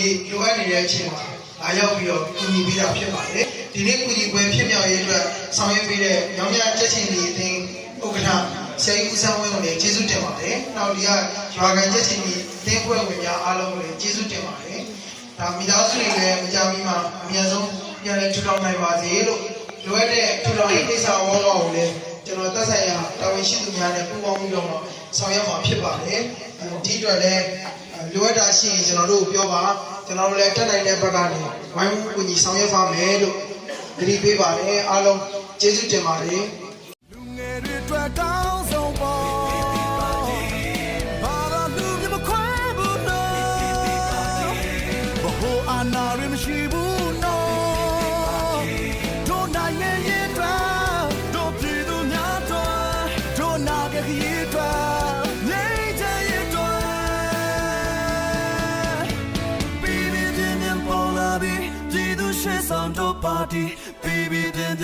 နေ့လိုအပ်နေတဲ့အချိန်မှာလာရောက်ပြီးတော့ကူညီပေးတာဖြစ်ပါတယ်ဒီနေ့ကူညီပွဲဖြစ်မြောက်ရေးအတွက်ဆောင်ရွက်ပေးတဲ့မြောင်မြကြက်ချင်ဒီအသင်းဥက္ကဋ္ဌဆရာကြီးဦးဆန်းဝင်းကိုလည်းကျေးဇူးတင်ပါတယ်နောက်ဒီကရွာကန်ကြက်ချင်ဒီအသင်းဖွဲ့ဝင်များအားလုံးကိုလည်းကျေးဇူးတင်ပါတယ်ဒါမိသားစုတွေလည်းမကြမီမှာအများဆုံးပြန်လည်ထူထောင်နိုင်ပါစေလို့လိုအပ်တဲ့ထူထောင်ရေးကိစ္စဝေါကိုလည်းကျွန်တော်သက်ဆိုင်ရာတာဝန်ရှိသူများနဲ့ပူးပေါင်းပြီးတော့ဆောင်ရွက်မှာဖြစ်ပါတယ်ဒီအတွက်လည်းလိုအပ်တာရှိရင်ကျွန်တော်တို့ပြောပါကျွန်တော်တို့လည်းတက်နိုင်တဲ့ဘက်ကနေဝိုင်းဝန်းကူညီဆောင်ရွက်ပါမယ်လို့ကြိပေးပါတယ်အားလုံးကျေးဇူးတင်ပါတယ်လူငယ်တွေအတွက်တောင်းဆုံးပါဘာသာလူမျိုးမခွဲဘူးနော်ဘဟုအာနာရမရှိဘူးနော်တို့နိုင်ရဲ့အတွက်တို့ပြည်သူများအတွက်တို့နာကြရဲ့အတွက်နေကြရဲ့အတွက်ပြည်ပြည်ချင်းပေါ်လာပြီးပြည်သူရှေ့ဆောင်တို့ပါတီပြည်ပြည်ချင်း